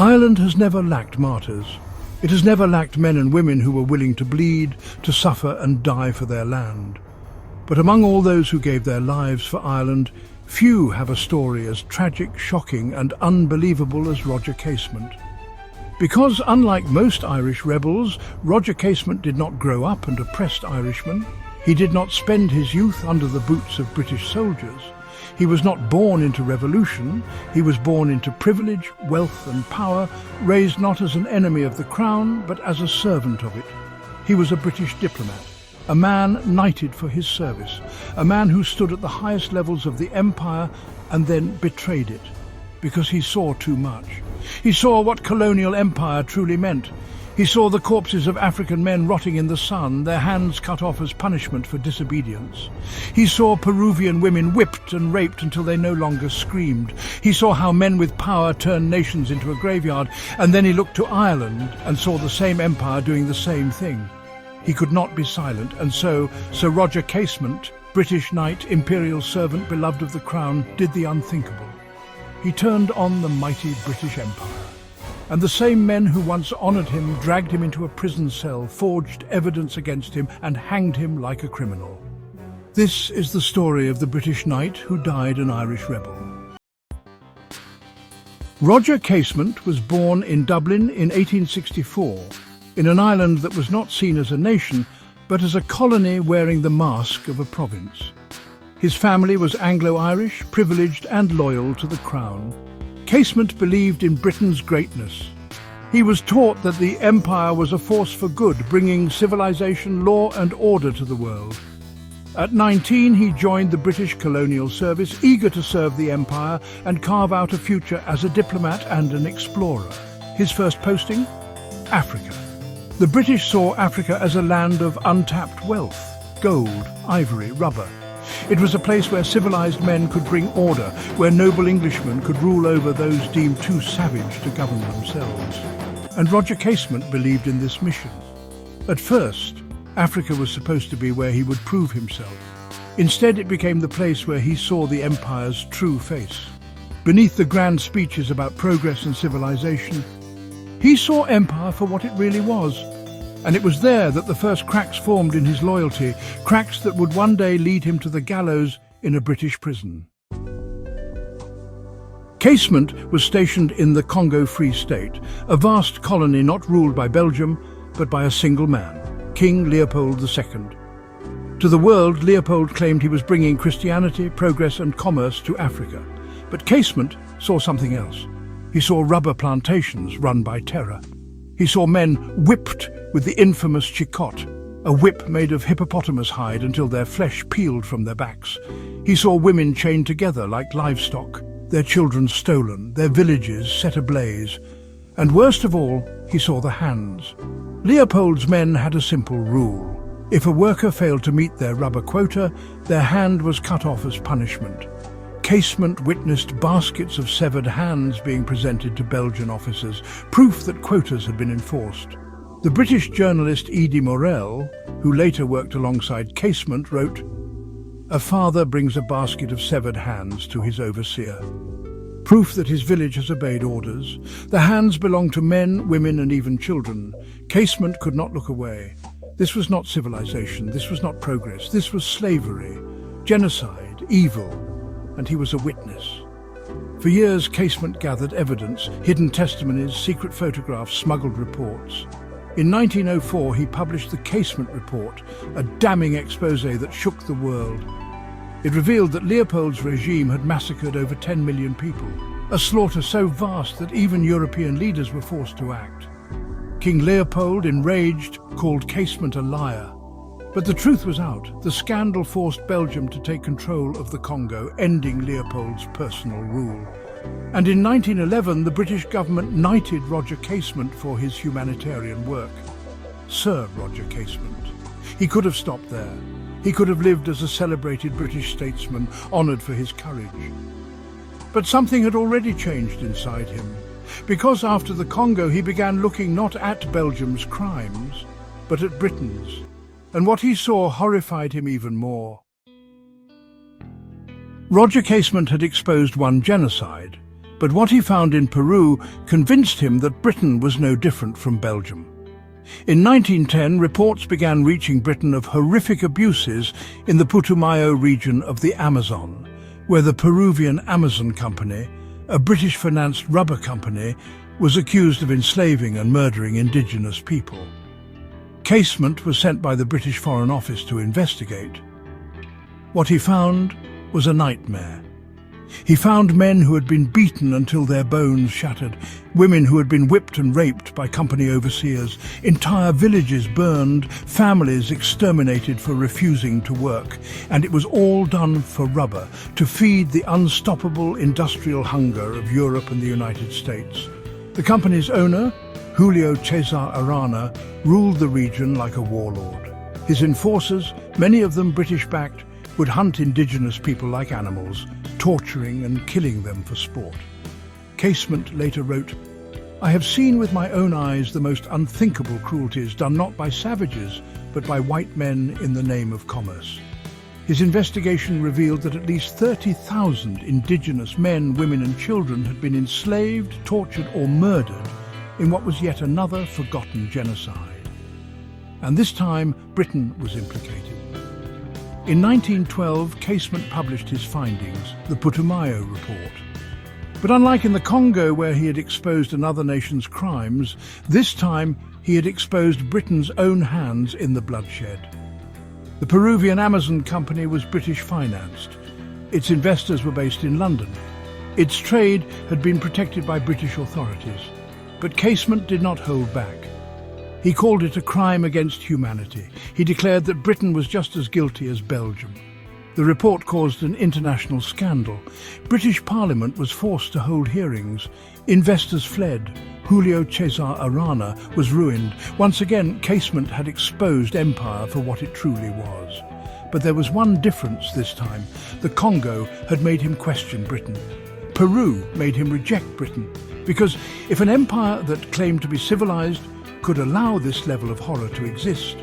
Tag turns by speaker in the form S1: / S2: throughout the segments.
S1: Ireland has never lacked martyrs. It has never lacked men and women who were willing to bleed, to suffer and die for their land. But among all those who gave their lives for Ireland, few have a story as tragic, shocking and unbelievable as Roger Casement. Because unlike most Irish rebels, Roger Casement did not grow up and oppressed Irishmen. He did not spend his youth under the boots of British soldiers. He was not born into revolution. He was born into privilege, wealth and power, raised not as an enemy of the crown, but as a servant of it. He was a British diplomat, a man knighted for his service, a man who stood at the highest levels of the empire and then betrayed it, because he saw too much. He saw what colonial empire truly meant. He saw the corpses of African men rotting in the sun, their hands cut off as punishment for disobedience. He saw Peruvian women whipped and raped until they no longer screamed. He saw how men with power turned nations into a graveyard, and then he looked to Ireland and saw the same empire doing the same thing. He could not be silent, and so Sir Roger Casement, British knight, imperial servant, beloved of the crown, did the unthinkable. He turned on the mighty British Empire. And the same men who once honoured him dragged him into a prison cell, forged evidence against him and hanged him like a criminal. This is the story of the British knight who died an Irish rebel. Roger Casement was born in Dublin in 1864, in an island that was not seen as a nation, but as a colony wearing the mask of a province. His family was Anglo-Irish, privileged and loyal to the crown. Casement believed in Britain's greatness. He was taught that the empire was a force for good, bringing civilization, law and order to the world. At 19, he joined the British colonial service, eager to serve the empire and carve out a future as a diplomat and an explorer. His first posting? Africa. The British saw Africa as a land of untapped wealth, gold, ivory, rubber. It was a place where civilized men could bring order, where noble Englishmen could rule over those deemed too savage to govern themselves. And Roger Casement believed in this mission. At first, Africa was supposed to be where he would prove himself. Instead, it became the place where he saw the empire's true face. Beneath the grand speeches about progress and civilization, he saw empire for what it really was. And it was there that the first cracks formed in his loyalty, cracks that would one day lead him to the gallows in a British prison. Casement was stationed in the Congo Free State, a vast colony not ruled by Belgium, but by a single man, King Leopold II. To the world, Leopold claimed he was bringing Christianity, progress and commerce to Africa. But Casement saw something else. He saw rubber plantations run by terror. He saw men whipped with the infamous chicotte, a whip made of hippopotamus hide until their flesh peeled from their backs. He saw women chained together like livestock, their children stolen, their villages set ablaze. And worst of all, he saw the hands. Leopold's men had a simple rule. If a worker failed to meet their rubber quota, their hand was cut off as punishment. Casement witnessed baskets of severed hands being presented to Belgian officers, proof that quotas had been enforced. The British journalist Edie Morel, who later worked alongside Casement, wrote, "A father brings a basket of severed hands to his overseer. Proof that his village has obeyed orders. The hands belong to men, women and even children. Casement could not look away. This was not civilization, this was not progress, this was slavery, genocide, evil, and he was a witness." For years, Casement gathered evidence, hidden testimonies, secret photographs, smuggled reports. In 1904, he published the Casement Report, a damning exposé that shook the world. It revealed that Leopold's regime had massacred over 10 million people, a slaughter so vast that even European leaders were forced to act. King Leopold, enraged, called Casement a liar. But the truth was out. The scandal forced Belgium to take control of the Congo, ending Leopold's personal rule. And in 1911, the British government knighted Roger Casement for his humanitarian work. Sir Roger Casement. He could have stopped there. He could have lived as a celebrated British statesman, honoured for his courage. But something had already changed inside him. Because after the Congo, he began looking not at Belgium's crimes, but at Britain's. And what he saw horrified him even more. Roger Casement had exposed one genocide, But what he found in Peru convinced him that Britain was no different from Belgium. In 1910, reports began reaching Britain of horrific abuses in the Putumayo region of the Amazon, where the Peruvian Amazon Company, a British-financed rubber company, was accused of enslaving and murdering indigenous people. Casement was sent by the British Foreign Office to investigate. What he found was a nightmare. He found men who had been beaten until their bones shattered, women who had been whipped and raped by company overseers, entire villages burned, families exterminated for refusing to work, and it was all done for rubber, to feed the unstoppable industrial hunger of Europe and the United States. The company's owner, Julio Cesar Arana, ruled the region like a warlord. His enforcers, many of them British-backed, would hunt indigenous people like animals, torturing and killing them for sport. Casement later wrote, "I have seen with my own eyes the most unthinkable cruelties done not by savages, but by white men in the name of commerce." His investigation revealed that at least 30,000 indigenous men, women and children had been enslaved, tortured or murdered in what was yet another forgotten genocide. And this time, Britain was implicated. In 1912, Casement published his findings, the Putumayo Report. But unlike in the Congo, where he had exposed another nation's crimes, this time he had exposed Britain's own hands in the bloodshed. The Peruvian Amazon Company was British-financed. Its investors were based in London. Its trade had been protected by British authorities. But Casement did not hold back. He called it a crime against humanity. He declared that Britain was just as guilty as Belgium. The report caused an international scandal. British Parliament was forced to hold hearings. Investors fled. Julio Cesar Arana was ruined. Once again, Casement had exposed empire for what it truly was. But there was one difference this time. The Congo had made him question Britain. Peru made him reject Britain. Because if an empire that claimed to be civilized could allow this level of horror to exist.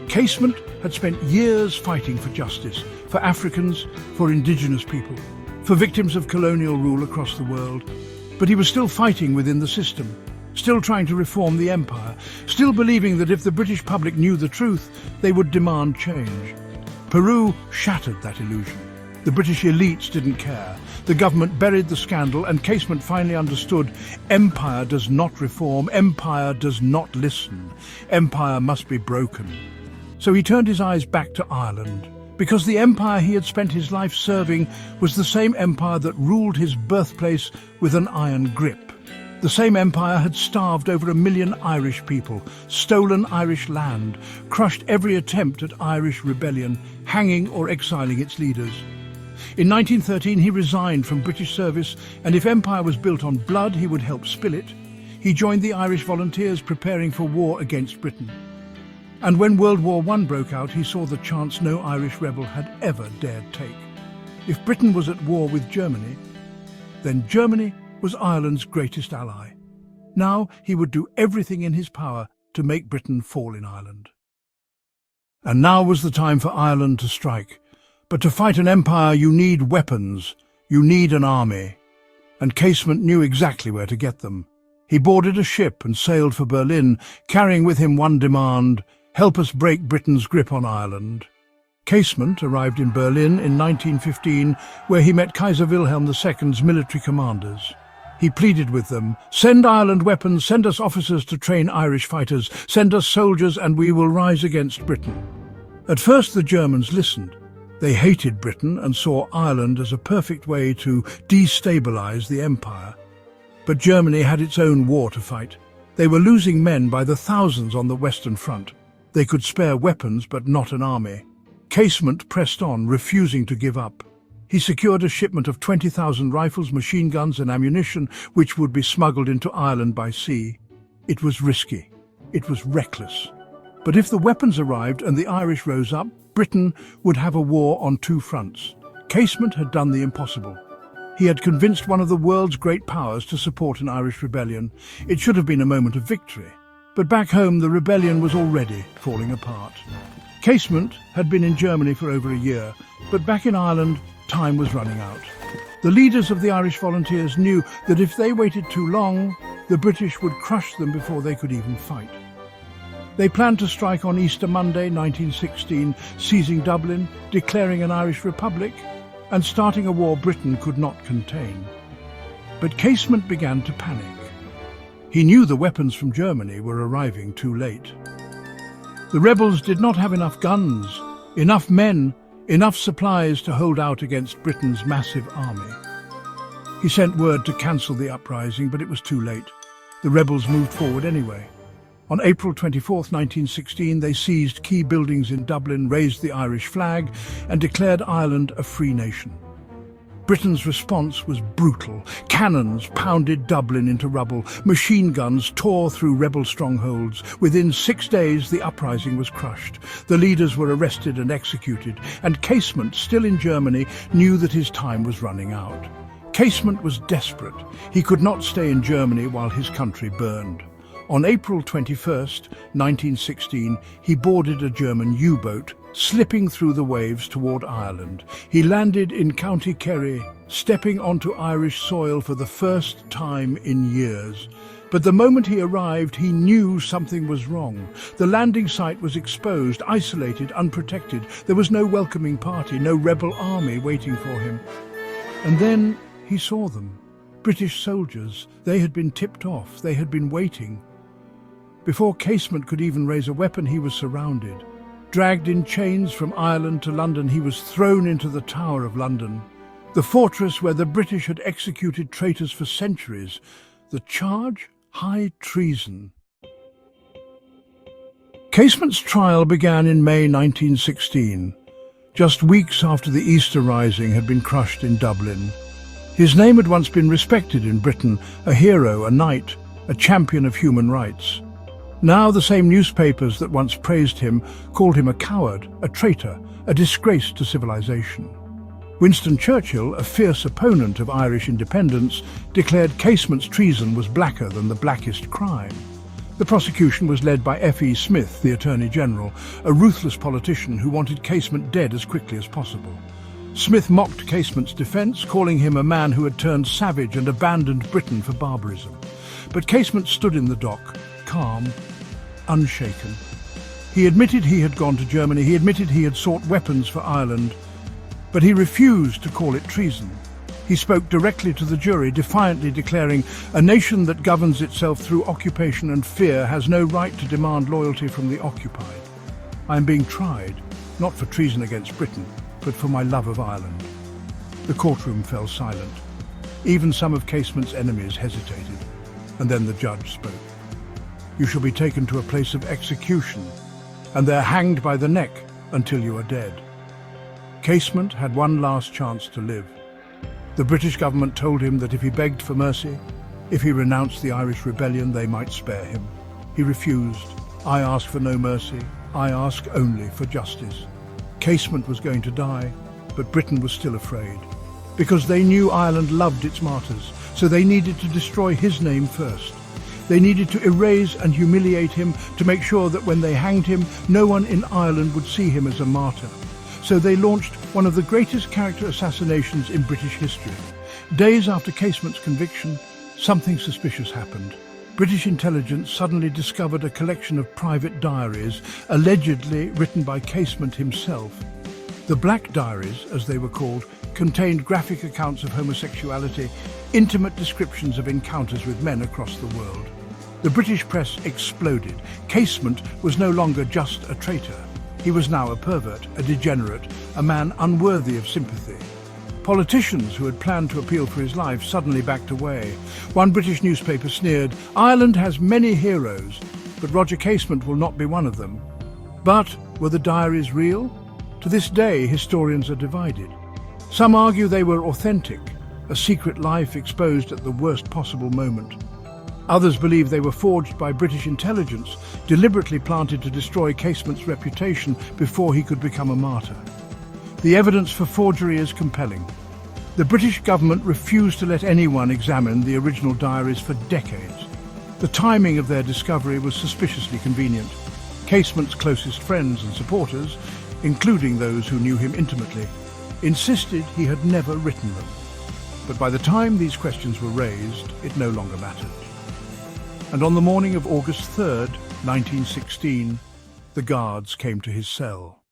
S1: Casement had spent years fighting for justice, for Africans, for indigenous people, for victims of colonial rule across the world. But he was still fighting within the system, still trying to reform the empire, still believing that if the British public knew the truth, they would demand change. Peru shattered that illusion. The British elites didn't care. The government buried the scandal, and Casement finally understood empire does not reform, empire does not listen. Empire must be broken. So he turned his eyes back to Ireland, because the empire he had spent his life serving was the same empire that ruled his birthplace with an iron grip. The same empire had starved over 1 million Irish people, stolen Irish land, crushed every attempt at Irish rebellion, hanging or exiling its leaders. In 1913 he resigned from British service, and if empire was built on blood, he would help spill it. He joined the Irish volunteers preparing for war against Britain. And when World War I broke out, he saw the chance no Irish rebel had ever dared take. If Britain was at war with Germany, then Germany was Ireland's greatest ally. Now he would do everything in his power to make Britain fall in Ireland. And now was the time for Ireland to strike. But to fight an empire, you need weapons, you need an army. And Casement knew exactly where to get them. He boarded a ship and sailed for Berlin, carrying with him one demand: help us break Britain's grip on Ireland. Casement arrived in Berlin in 1915, where he met Kaiser Wilhelm II's military commanders. He pleaded with them, "Send Ireland weapons, send us officers to train Irish fighters, send us soldiers and we will rise against Britain." At first the Germans listened. They hated Britain and saw Ireland as a perfect way to destabilize the empire. But Germany had its own war to fight. They were losing men by the thousands on the Western Front. They could spare weapons, but not an army. Casement pressed on, refusing to give up. He secured a shipment of 20,000 rifles, machine guns and ammunition, which would be smuggled into Ireland by sea. It was risky. It was reckless. But if the weapons arrived and the Irish rose up, Britain would have a war on two fronts. Casement had done the impossible. He had convinced one of the world's great powers to support an Irish rebellion. It should have been a moment of victory. But back home, the rebellion was already falling apart. Casement had been in Germany for over a year, but back in Ireland, time was running out. The leaders of the Irish volunteers knew that if they waited too long, the British would crush them before they could even fight. They planned to strike on Easter Monday, 1916, seizing Dublin, declaring an Irish Republic, and starting a war Britain could not contain. But Casement began to panic. He knew the weapons from Germany were arriving too late. The rebels did not have enough guns, enough men, enough supplies to hold out against Britain's massive army. He sent word to cancel the uprising, but it was too late. The rebels moved forward anyway. On April 24, 1916, they seized key buildings in Dublin, raised the Irish flag, and declared Ireland a free nation. Britain's response was brutal. Cannons pounded Dublin into rubble. Machine guns tore through rebel strongholds. Within 6 days, the uprising was crushed. The leaders were arrested and executed, and Casement, still in Germany, knew that his time was running out. Casement was desperate. He could not stay in Germany while his country burned. On April 21, 1916, he boarded a German U-boat, slipping through the waves toward Ireland. He landed in County Kerry, stepping onto Irish soil for the first time in years. But the moment he arrived, he knew something was wrong. The landing site was exposed, isolated, unprotected. There was no welcoming party, no rebel army waiting for him. And then he saw them. British soldiers. They had been tipped off. They had been waiting. Before Casement could even raise a weapon, he was surrounded. Dragged in chains from Ireland to London, he was thrown into the Tower of London, the fortress where the British had executed traitors for centuries. The charge? High treason. Casement's trial began in May 1916, just weeks after the Easter Rising had been crushed in Dublin. His name had once been respected in Britain, a hero, a knight, a champion of human rights. Now the same newspapers that once praised him called him a coward, a traitor, a disgrace to civilization. Winston Churchill, a fierce opponent of Irish independence, declared Casement's treason was blacker than the blackest crime. The prosecution was led by F.E. Smith, the Attorney General, a ruthless politician who wanted Casement dead as quickly as possible. Smith mocked Casement's defence, calling him a man who had turned savage and abandoned Britain for barbarism. But Casement stood in the dock, calm, unshaken. He admitted he had gone to Germany, he admitted he had sought weapons for Ireland, but he refused to call it treason. He spoke directly to the jury, defiantly declaring, "A nation that governs itself through occupation and fear has no right to demand loyalty from the occupied. I am being tried, not for treason against Britain, but for my love of Ireland." The courtroom fell silent. Even some of Casement's enemies hesitated, and then the judge spoke. "You shall be taken to a place of execution, and there hanged by the neck until you are dead." Casement had one last chance to live. The British government told him that if he begged for mercy, if he renounced the Irish rebellion, they might spare him. He refused. "I ask for no mercy. I ask only for justice." Casement was going to die, but Britain was still afraid. Because they knew Ireland loved its martyrs, so they needed to destroy his name first. They needed to erase and humiliate him to make sure that when they hanged him, no one in Ireland would see him as a martyr. So they launched one of the greatest character assassinations in British history. Days after Casement's conviction, something suspicious happened. British intelligence suddenly discovered a collection of private diaries, allegedly written by Casement himself. The Black Diaries, as they were called, contained graphic accounts of homosexuality, intimate descriptions of encounters with men across the world. The British press exploded. Casement was no longer just a traitor. He was now a pervert, a degenerate, a man unworthy of sympathy. Politicians who had planned to appeal for his life suddenly backed away. One British newspaper sneered, "Ireland has many heroes, but Roger Casement will not be one of them." But were the diaries real? To this day, historians are divided. Some argue they were authentic, a secret life exposed at the worst possible moment. Others believe they were forged by British intelligence, deliberately planted to destroy Casement's reputation before he could become a martyr. The evidence for forgery is compelling. The British government refused to let anyone examine the original diaries for decades. The timing of their discovery was suspiciously convenient. Casement's closest friends and supporters, including those who knew him intimately, insisted he had never written them. But by the time these questions were raised, it no longer mattered. And on the morning of August 3rd, 1916, the guards came to his cell.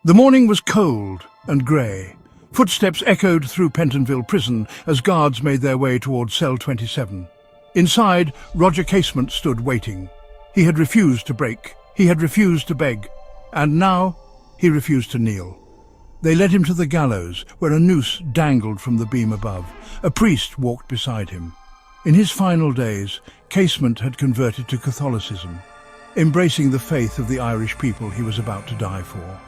S1: The morning was cold and grey. Footsteps echoed through Pentonville prison as guards made their way towards cell 27. Inside, Roger Casement stood waiting. He had refused to break. He had refused to beg. And now, he refused to kneel. They led him to the gallows, where a noose dangled from the beam above. A priest walked beside him. In his final days, Casement had converted to Catholicism, embracing the faith of the Irish people he was about to die for.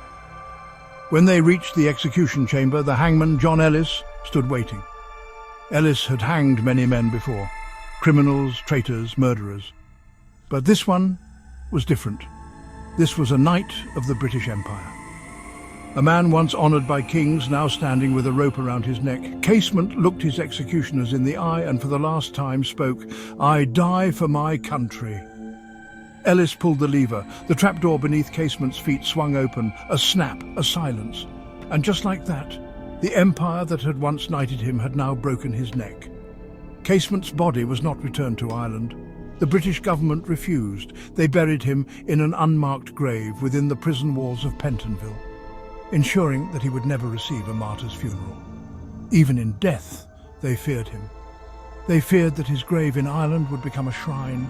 S1: When they reached the execution chamber, the hangman, John Ellis, stood waiting. Ellis had hanged many men before, criminals, traitors, murderers. But this one was different. This was a knight of the British Empire. A man once honoured by kings, now standing with a rope around his neck. Casement looked his executioners in the eye and for the last time spoke, "I die for my country." Ellis pulled the lever. The trapdoor beneath Casement's feet swung open. A snap, a silence. And just like that, the empire that had once knighted him had now broken his neck. Casement's body was not returned to Ireland. The British government refused. They buried him in an unmarked grave within the prison walls of Pentonville, ensuring that he would never receive a martyr's funeral. Even in death, they feared him. They feared that his grave in Ireland would become a shrine,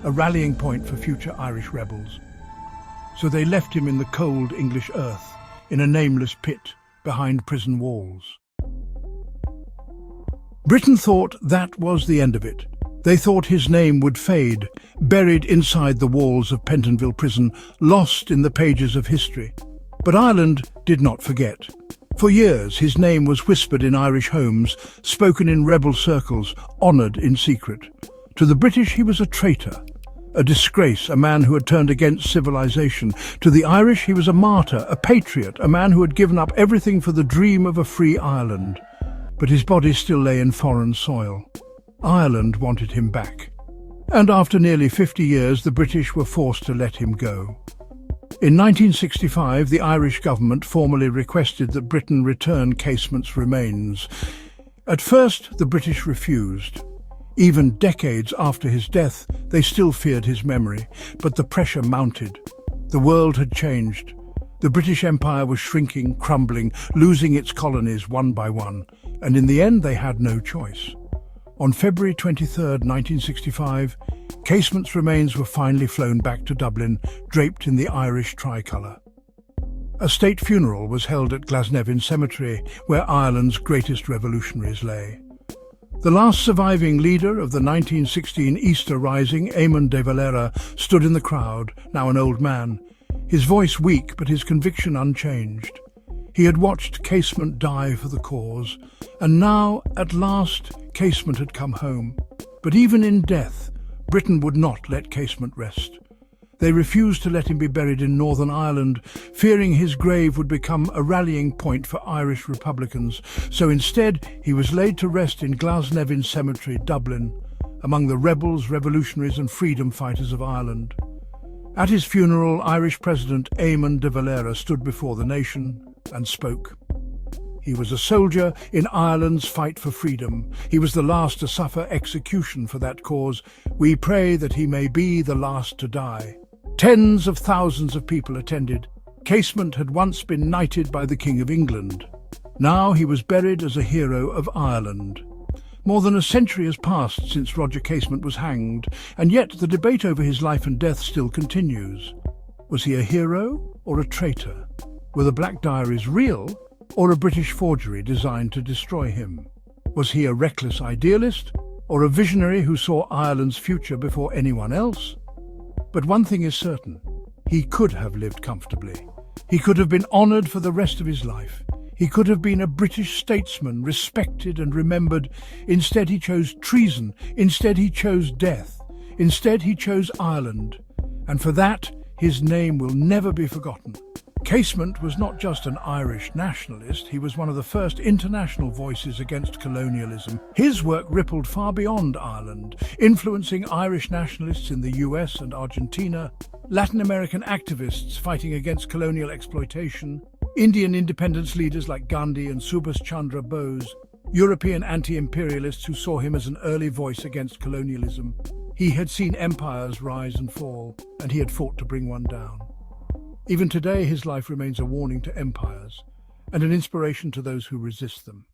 S1: a rallying point for future Irish rebels. So they left him in the cold English earth, in a nameless pit behind prison walls. Britain thought that was the end of it. They thought his name would fade, buried inside the walls of Pentonville prison, lost in the pages of history. But Ireland did not forget. For years his name was whispered in Irish homes, spoken in rebel circles, honoured in secret. To the British he was a traitor, a disgrace, a man who had turned against civilization. To the Irish he was a martyr, a patriot, a man who had given up everything for the dream of a free Ireland. But his body still lay in foreign soil. Ireland wanted him back. And after nearly 50 years, the British were forced to let him go. In 1965, the Irish government formally requested that Britain return Casement's remains. At first, the British refused. Even decades after his death, they still feared his memory, but the pressure mounted. The world had changed. The British Empire was shrinking, crumbling, losing its colonies one by one, and in the end they had no choice. On February 23, 1965, Casement's remains were finally flown back to Dublin, draped in the Irish tricolour. A state funeral was held at Glasnevin Cemetery, where Ireland's greatest revolutionaries lay. The last surviving leader of the 1916 Easter Rising, Eamon de Valera, stood in the crowd, now an old man, his voice weak but his conviction unchanged. He had watched Casement die for the cause, and now, at last, Casement had come home. But even in death, Britain would not let Casement rest. They refused to let him be buried in Northern Ireland, fearing his grave would become a rallying point for Irish Republicans. So instead, he was laid to rest in Glasnevin Cemetery, Dublin, among the rebels, revolutionaries and freedom fighters of Ireland. At his funeral, Irish President Eamon de Valera stood before the nation and spoke. He was a soldier in Ireland's fight for freedom. He was the last to suffer execution for that cause. We pray that he may be the last to die. Tens of thousands of people attended. Casement had once been knighted by the King of England. Now he was buried as a hero of Ireland. More than a century has passed since Roger Casement was hanged, and yet the debate over his life and death still continues. Was he a hero or a traitor? Were the Black Diaries real, or a British forgery designed to destroy him? Was he a reckless idealist, or a visionary who saw Ireland's future before anyone else? But one thing is certain, he could have lived comfortably. He could have been honoured for the rest of his life. He could have been a British statesman, respected and remembered. Instead he chose treason. Instead he chose death. Instead he chose Ireland. And for that, his name will never be forgotten. Casement was not just an Irish nationalist, he was one of the first international voices against colonialism. His work rippled far beyond Ireland, influencing Irish nationalists in the US and Argentina, Latin American activists fighting against colonial exploitation, Indian independence leaders like Gandhi and Subhas Chandra Bose, European anti-imperialists who saw him as an early voice against colonialism. He had seen empires rise and fall, and he had fought to bring one down. Even today, his life remains a warning to empires and an inspiration to those who resist them.